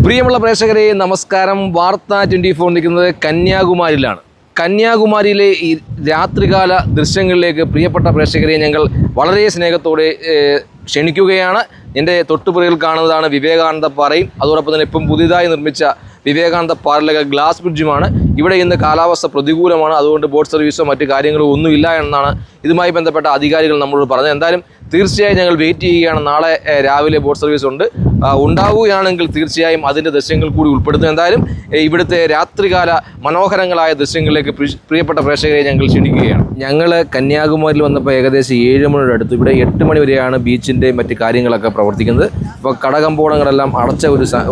പ്രിയമുള്ള പ്രേക്ഷകരെ നമസ്കാരം. വാർത്ത 24 നിൽക്കുന്നത് കന്യാകുമാരിയിലാണ്. കന്യാകുമാരിയിലെ ഈ രാത്രികാല ദൃശ്യങ്ങളിലേക്ക് പ്രിയപ്പെട്ട പ്രേക്ഷകരെ ഞങ്ങൾ വളരെ സ്നേഹത്തോടെ ക്ഷണിക്കുകയാണ്. എൻ്റെ തൊട്ടുപുറകിൽ കാണുന്നതാണ് വിവേകാനന്ദ പാറയും അതോടൊപ്പം തന്നെ ഇപ്പം പുതിയതായി നിർമ്മിച്ച വിവേകാനന്ദ പാറയിലെ ഗ്ലാസ് ബ്രിഡ്ജുമാണ്. ഇവിടെ ഇന്ന് കാലാവസ്ഥ പ്രതികൂലമാണ്, അതുകൊണ്ട് ബോട്ട് സർവീസോ മറ്റു കാര്യങ്ങളോ ഒന്നുമില്ല എന്നാണ് ഇതുമായി ബന്ധപ്പെട്ട അധികാരികൾ നമ്മളോട് പറഞ്ഞത്. എന്തായാലും തീർച്ചയായും ഞങ്ങൾ വെയിറ്റ് ചെയ്യുകയാണ്. നാളെ രാവിലെ ബോട്ട് സർവീസ് ഉണ്ടാവുകയാണെങ്കിൽ തീർച്ചയായും അതിൻ്റെ ദൃശ്യങ്ങൾ കൂടി ഉൾപ്പെടുത്തും. എന്തായാലും ഇവിടുത്തെ രാത്രികാല മനോഹരങ്ങളായ ദൃശ്യങ്ങളിലേക്ക് പ്രിയപ്പെട്ട പ്രേക്ഷകരെ ഞങ്ങൾ ക്ഷണിക്കുകയാണ്. ഞങ്ങൾ കന്യാകുമാരിയിൽ വന്നപ്പോൾ ഏകദേശം 7 മണിയുടെ അടുത്ത്, ഇവിടെ 8 മണി വരെയാണ് ബീച്ചിൻ്റെ മറ്റ് കാര്യങ്ങളൊക്കെ പ്രവർത്തിക്കുന്നത്. ഇപ്പോൾ കടകമ്പോളങ്ങളെല്ലാം അടച്ച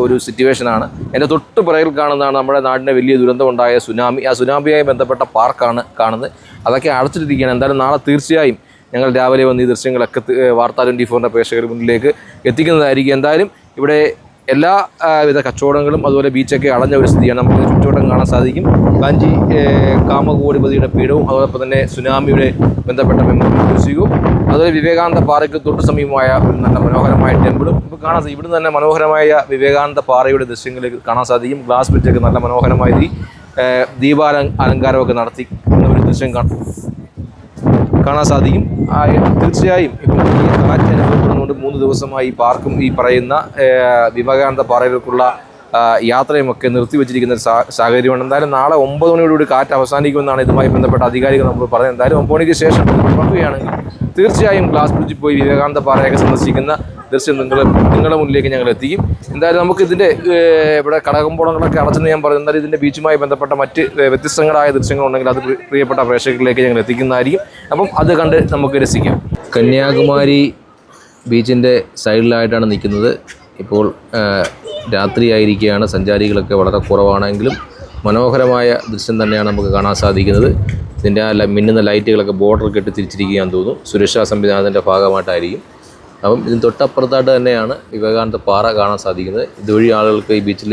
ഒരു സിറ്റുവേഷനാണ്. എൻ്റെ തൊട്ട് പുറകിൽ കാണുന്നതാണ് നമ്മുടെ നാടിൻ്റെ വലിയ ദുരന്തമുണ്ടായ സുനാമി. ആ സുനാമിയുമായി ബന്ധപ്പെട്ട പാർക്കാണ് കാണുന്നത്. അതൊക്കെ അടച്ചിട്ടിരിക്കുകയാണ്. എന്തായാലും നാളെ തീർച്ചയായും ഞങ്ങൾ രാവിലെ വന്ന് ഈ ദൃശ്യങ്ങളൊക്കെ വാർത്ത 24 പ്രേക്ഷകരുടെ മുന്നിലേക്ക് എത്തിക്കുന്നതായിരിക്കും. എന്തായാലും ഇവിടെ എല്ലാ വിധ കച്ചവടങ്ങളും അതുപോലെ ബീച്ചൊക്കെ അടഞ്ഞ ഒരു സ്ഥിതിയാണ്. നമുക്ക് ചുറ്റുവട്ടം കാണാൻ സാധിക്കും. കാഞ്ചി കാമകോടിപതിയുടെ പീഠവും അതോടൊപ്പം തന്നെ സുനാമിയുടെ ബന്ധപ്പെട്ട മെമ്മോറിയൽ മ്യൂസിയവും അതുപോലെ വിവേകാനന്ദ പാറയ്ക്ക് തൊട്ട് സമീപമായ ഒരു നല്ല മനോഹരമായ ടെമ്പിളും ഇപ്പോൾ കാണാൻ സാധിക്കും. ഇവിടുന്ന് തന്നെ മനോഹരമായ വിവേകാനന്ദ പാറയുടെ ദൃശ്യങ്ങളിലേക്ക് കാണാൻ സാധിക്കും. ഗ്ലാസ് ബ്രിഡ്ജൊക്കെ നല്ല മനോഹരമായി ദീപാലങ്കാരമൊക്കെ നടത്തി ഒരു ദൃശ്യം കാണാൻ സാധിക്കും. തീർച്ചയായും ഇപ്പം ഈ കാറ്റ് അനുഭവപ്പെടുന്നതുകൊണ്ട് 3 ദിവസമായി പാർക്കും ഈ പറയുന്ന വിവേകാനന്ദ പാറയിലേക്കുള്ള യാത്രയുമൊക്കെ നിർത്തിവെച്ചിരിക്കുന്ന ഒരു സാഹചര്യമാണ്. എന്തായാലും നാളെ 9 മണിയോടുകൂടി കാറ്റ് അവസാനിക്കുമെന്നാണ് ഇതുമായി ബന്ധപ്പെട്ട അധികാരികൾ നമ്മൾ പറഞ്ഞത്. എന്തായാലും 9 മണിക്ക് ശേഷം പുറപ്പെടുകയാണെങ്കിൽ തീർച്ചയായും ഗ്ലാസ് ബ്രിഡ്ജിൽ പോയി വിവേകാനന്ദ പാറയൊക്കെ സന്ദർശിക്കുന്ന ദൃശ്യം നിങ്ങളുടെ മുന്നിലേക്ക് ഞങ്ങൾ എത്തിക്കും. എന്തായാലും നമുക്ക് ഇതിൻ്റെ ഇവിടെ കടകമ്പോളങ്ങളൊക്കെ അടച്ചെന്ന് ഞാൻ പറഞ്ഞു. എന്തായാലും ഇതിൻ്റെ ബീച്ചുമായി ബന്ധപ്പെട്ട മറ്റ് വ്യത്യസ്തങ്ങളായ ദൃശ്യങ്ങളുണ്ടെങ്കിൽ അത് പ്രിയപ്പെട്ട പ്രേക്ഷകരിലേക്ക് ഞങ്ങൾ എത്തിക്കുന്നതായിരിക്കും. അപ്പം അത് കണ്ട് നമുക്ക് രസിക്കാം. കന്യാകുമാരി ബീച്ചിൻ്റെ സൈഡിലായിട്ടാണ് നിൽക്കുന്നത്. ഇപ്പോൾ രാത്രിയായിരിക്കുകയാണ്. സഞ്ചാരികളൊക്കെ വളരെ കുറവാണെങ്കിലും മനോഹരമായ ദൃശ്യം തന്നെയാണ് നമുക്ക് കാണാൻ സാധിക്കുന്നത്. ഇതിൻ്റെ മിന്നുന്ന ലൈറ്റുകളൊക്കെ ബോർഡർ കെട്ടി തിരിച്ചിരിക്കുകയാണെന്ന് തോന്നുന്നു. സുരക്ഷാ സംവിധാനത്തിൻ്റെ ഭാഗമായിട്ടായിരിക്കും. അപ്പം ഇതിന് തൊട്ടപ്പുറത്തായിട്ട് തന്നെയാണ് വിവേകാനന്ദ പാറ കാണാൻ സാധിക്കുന്നത്. ഇതുവഴി ആളുകൾക്ക് ഈ ബീച്ചിൽ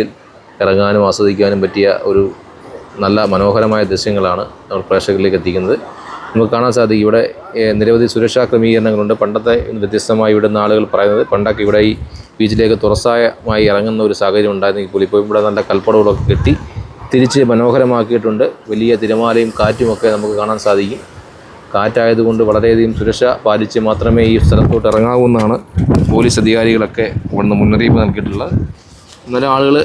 ഇറങ്ങാനും ആസ്വദിക്കാനും പറ്റിയ ഒരു നല്ല മനോഹരമായ ദൃശ്യങ്ങളാണ് നമ്മൾ പ്രേക്ഷകരിലേക്ക് എത്തിക്കുന്നത്. നമുക്ക് കാണാൻ സാധിക്കും ഇവിടെ നിരവധി സുരക്ഷാ ക്രമീകരണങ്ങളുണ്ട്. പണ്ടത്തെ വ്യത്യസ്തമായി ഇവിടുന്ന് ആളുകൾ പറയുന്നത് പണ്ടൊക്കെ ഇവിടെ ഈ ബീച്ചിലേക്ക് തുറസായമായി ഇറങ്ങുന്ന ഒരു സാഹചര്യം ഉണ്ടായിരുന്നെങ്കിൽ ഇപ്പോൾ ഇവിടെ നല്ല കൽപ്പടവുകളൊക്കെ കെട്ടി തിരിച്ച് മനോഹരമാക്കിയിട്ടുണ്ട്. വലിയ തിരമാലയും കാറ്റുമൊക്കെ നമുക്ക് കാണാൻ സാധിക്കും. കാറ്റായതുകൊണ്ട് വളരെയധികം സുരക്ഷ പാലിച്ച് മാത്രമേ ഈ സ്ഥലത്തോട്ട് ഇറങ്ങാവൂന്നാണ് പോലീസ് അധികാരികളൊക്കെ ഇവിടുന്ന് മുന്നറിയിപ്പ് നൽകിയിട്ടുള്ളത്. എന്നാലും ആളുകൾ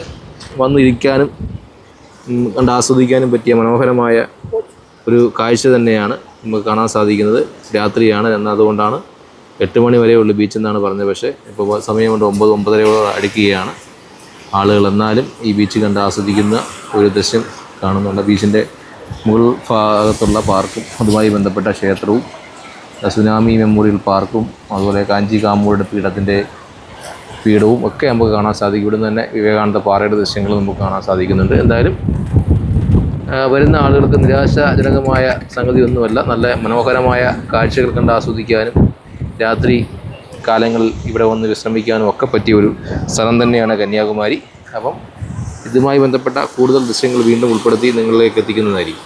വന്നിരിക്കാനും കണ്ട് ആസ്വദിക്കാനും പറ്റിയ മനോഹരമായ ഒരു കാഴ്ച തന്നെയാണ് നമുക്ക് കാണാൻ സാധിക്കുന്നത്. രാത്രിയാണ് എന്നതുകൊണ്ടാണ് 8 മണി വരെയുള്ളൂ ബീച്ചെന്നാണ് പറഞ്ഞത്. പക്ഷേ ഇപ്പോൾ സമയം കൊണ്ട് 9-9:30 അടുക്കുകയാണ് ആളുകൾ. എന്നാലും ഈ ബീച്ച് കണ്ട് ആസ്വദിക്കുന്ന ഒരു ദൃശ്യം കാണുന്നുണ്ട്. ബീച്ചിൻ്റെ മുകൾ ഭാഗത്തുള്ള പാർക്കും അതുമായി ബന്ധപ്പെട്ട ക്ഷേത്രവും സുനാമി മെമ്മോറിയൽ പാർക്കും അതുപോലെ കാഞ്ചി കാമൂരുടെ പീഠവും ഒക്കെ നമുക്ക് കാണാൻ സാധിക്കും. ഇവിടുന്ന് തന്നെ വിവേകാനന്ദ പാറയുടെ ദൃശ്യങ്ങൾ നമുക്ക് കാണാൻ സാധിക്കുന്നുണ്ട്. എന്തായാലും വരുന്ന ആളുകൾക്ക് നിരാശാജനകമായ സംഗതിയൊന്നുമല്ല. നല്ല മനോഹരമായ കാഴ്ചകൾ കണ്ട് ആസ്വദിക്കാനും രാത്രി കാലങ്ങളിൽ ഇവിടെ വന്ന് വിശ്രമിക്കാനും ഒക്കെ പറ്റിയ ഒരു സ്ഥലം തന്നെയാണ് കന്യാകുമാരി. അപ്പം ഇതുമായി ബന്ധപ്പെട്ട കൂടുതൽ ദൃശ്യങ്ങൾ വീണ്ടും ഉൾപ്പെടുത്തി നിങ്ങളിലേക്ക് എത്തിക്കുന്നതായിരിക്കും.